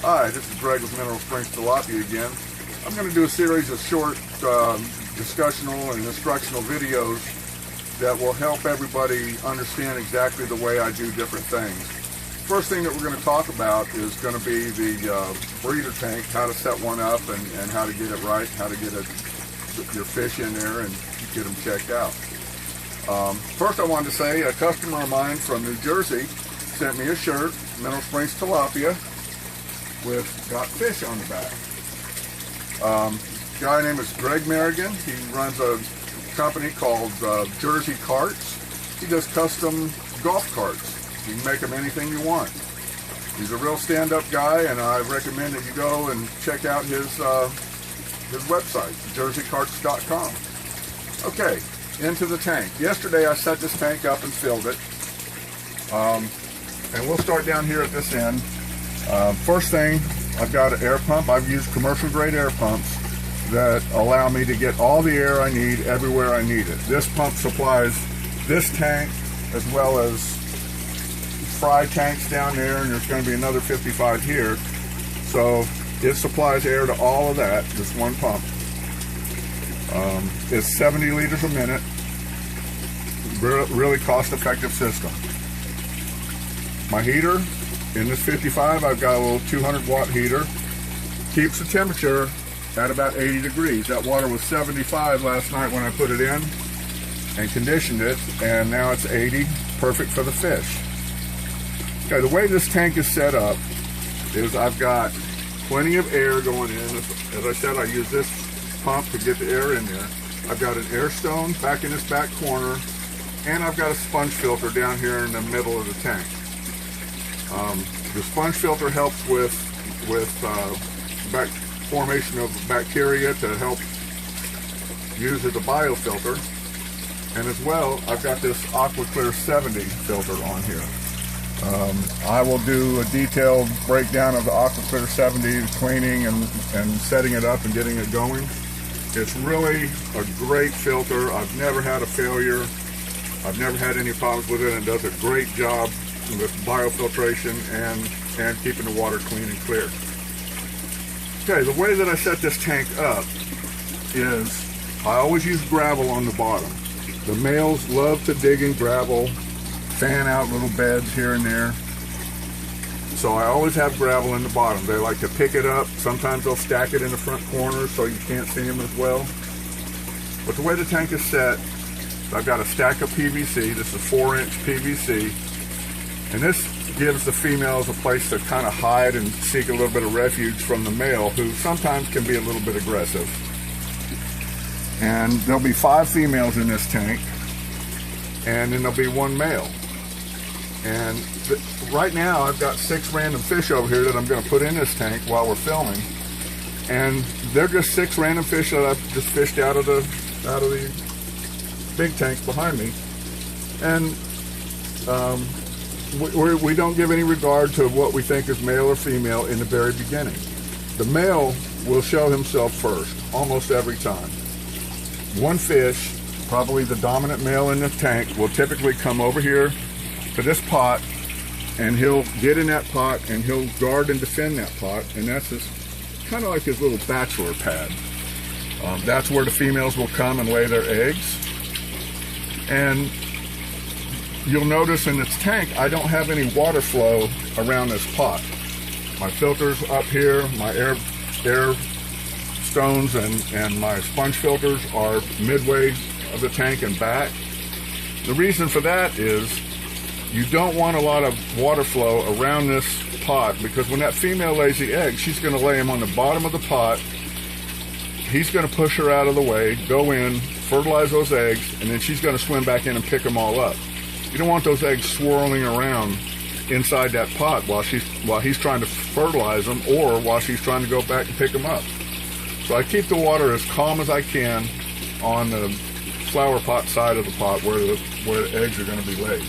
Hi, this is Greg with Mineral Springs Tilapia again. I'm going to do a series of short discussional and instructional videos that will help everybody understand exactly the way I do different things. First thing that we're going to talk about is going to be the breeder tank, how to set one up and how to get it right, how to get your fish in there and get them checked out. First I wanted to say a customer of mine from New Jersey sent me a shirt, Mineral Springs Tilapia, with got fish on the back. Guy name is Greg Merrigan. He runs a company called Jersey Carts. He does custom golf carts. You can make them anything you want. He's a real stand-up guy, and I recommend that you go and check out his website, jerseycarts.com. Okay, into the tank. Yesterday I set this tank up and filled it. And we'll start down here at this end. First thing, I've got an air pump. I've used commercial grade air pumps that allow me to get all the air I need everywhere I need it. This pump supplies this tank as well as fry tanks down there, and there's going to be another 55 here. So it supplies air to all of that, this one pump. It's 70 liters a minute. Really cost-effective system. My heater, in this 55, I've got a little 200 watt heater. Keeps the temperature at about 80 degrees. That water was 75 last night when I put it in and conditioned it, and now it's 80, perfect for the fish. Okay, the way this tank is set up is I've got plenty of air going in. As I said, I use this pump to get the air in there. I've got an air stone back in this back corner, and I've got a sponge filter down here in the middle of the tank. The sponge filter helps with formation of bacteria to help use as a biofilter. And as well, I've got this AquaClear 70 filter on here. I will do a detailed breakdown of the AquaClear 70, cleaning and setting it up and getting it going. It's really a great filter. I've never had a failure. I've never had any problems with it, and does a great job with biofiltration and keeping the water clean and clear. Okay, the way that I set this tank up is I always use gravel on the bottom. The males love to dig in gravel, fan out little beds here and there. So I always have gravel in the bottom. They like to pick it up. Sometimes they'll stack it in the front corner so you can't see them as well. But the way the tank is set, I've got a stack of PVC. This is 4-inch PVC. And this gives the females a place to kind of hide and seek a little bit of refuge from the male, who sometimes can be a little bit aggressive. And there'll be 5 females in this tank, and then there'll be 1 male. And right now I've got 6 random fish over here that I'm going to put in this tank while we're filming. And they're just 6 random fish that I've just fished out of the big tanks behind me. And we don't give any regard to what we think is male or female in the very beginning. The male will show himself first, almost every time. One fish, probably the dominant male in the tank, will typically come over here to this pot, and he'll get in that pot and he'll guard and defend that pot, and that's kind of like his little bachelor pad. That's where the females will come and lay their eggs. And you'll notice in this tank, I don't have any water flow around this pot. My filters up here, my air stones and my sponge filters are midway of the tank and back. The reason for that is you don't want a lot of water flow around this pot, because when that female lays the egg, she's going to lay them on the bottom of the pot. He's going to push her out of the way, go in, fertilize those eggs, and then she's going to swim back in and pick them all up. You don't want those eggs swirling around inside that pot while he's trying to fertilize them, or while she's trying to go back and pick them up. So I keep the water as calm as I can on the flower pot side of the pot where the eggs are going to be laid.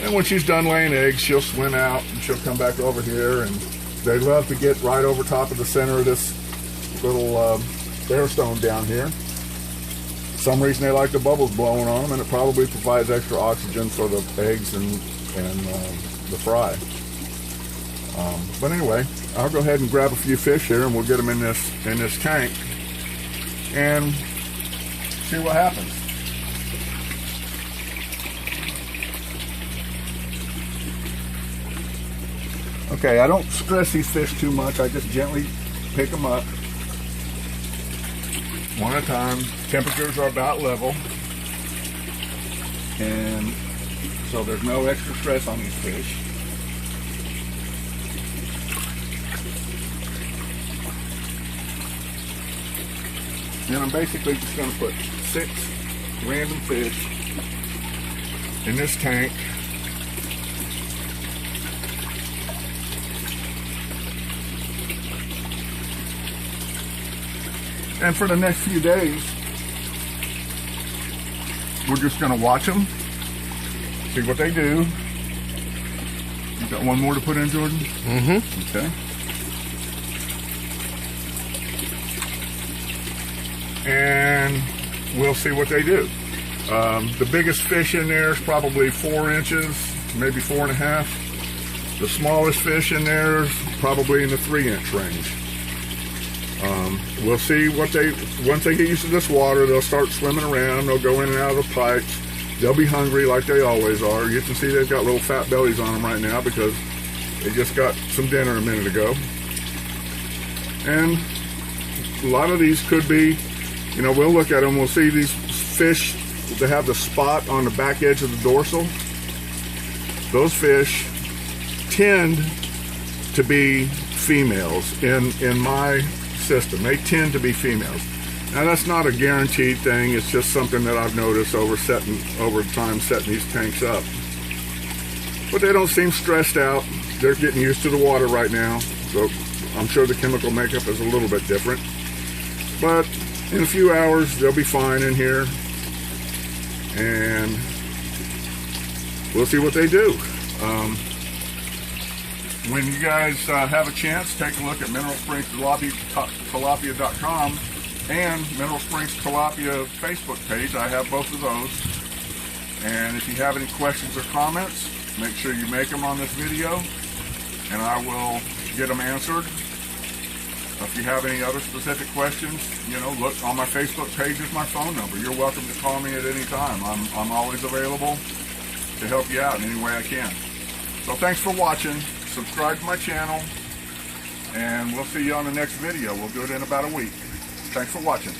And when she's done laying eggs, she'll swim out and she'll come back over here, and they love to get right over top of the center of this little air stone down here. For some reason they like the bubbles blowing on them, and it probably provides extra oxygen for the eggs and the fry. But anyway, I'll go ahead and grab a few fish here, and we'll get them in this tank and see what happens. Okay, I don't stress these fish too much. I just gently pick them up one at a time. Temperatures are about level, and so there's no extra stress on these fish. And I'm basically just going to put 6 random fish in this tank. And for the next few days, we're just going to watch them, see what they do. You got one more to put in, Jordan? Mm-hmm. Okay. And we'll see what they do. The biggest fish in there is probably 4 inches, maybe 4.5. The smallest fish in there is probably in the 3-inch range. We'll see what once they get used to this water, they'll start swimming around. They'll go in and out of the pipes. They'll be hungry like they always are. You can see they've got little fat bellies on them right now because they just got some dinner a minute ago. And a lot of these could be, you know, we'll look at them, we'll see these fish that have the spot on the back edge of the dorsal. Those fish tend to be females in my system. They tend to be females. Now that's not a guaranteed thing, it's just something that I've noticed over time setting these tanks up. But they don't seem stressed out. They're getting used to the water right now, so I'm sure the chemical makeup is a little bit different. But in a few hours they'll be fine in here, and we'll see what they do. When you guys have a chance, take a look at Mineral Springs Tilapia.com and Mineral Springs Tilapia Facebook page. I have both of those. And if you have any questions or comments, make sure you make them on this video, and I will get them answered. If you have any other specific questions, you know, look on my Facebook page is my phone number. You're welcome to call me at any time. I'm always available to help you out in any way I can. So thanks for watching. Subscribe to my channel, and we'll see you on the next video. We'll do it in about a week. Thanks for watching.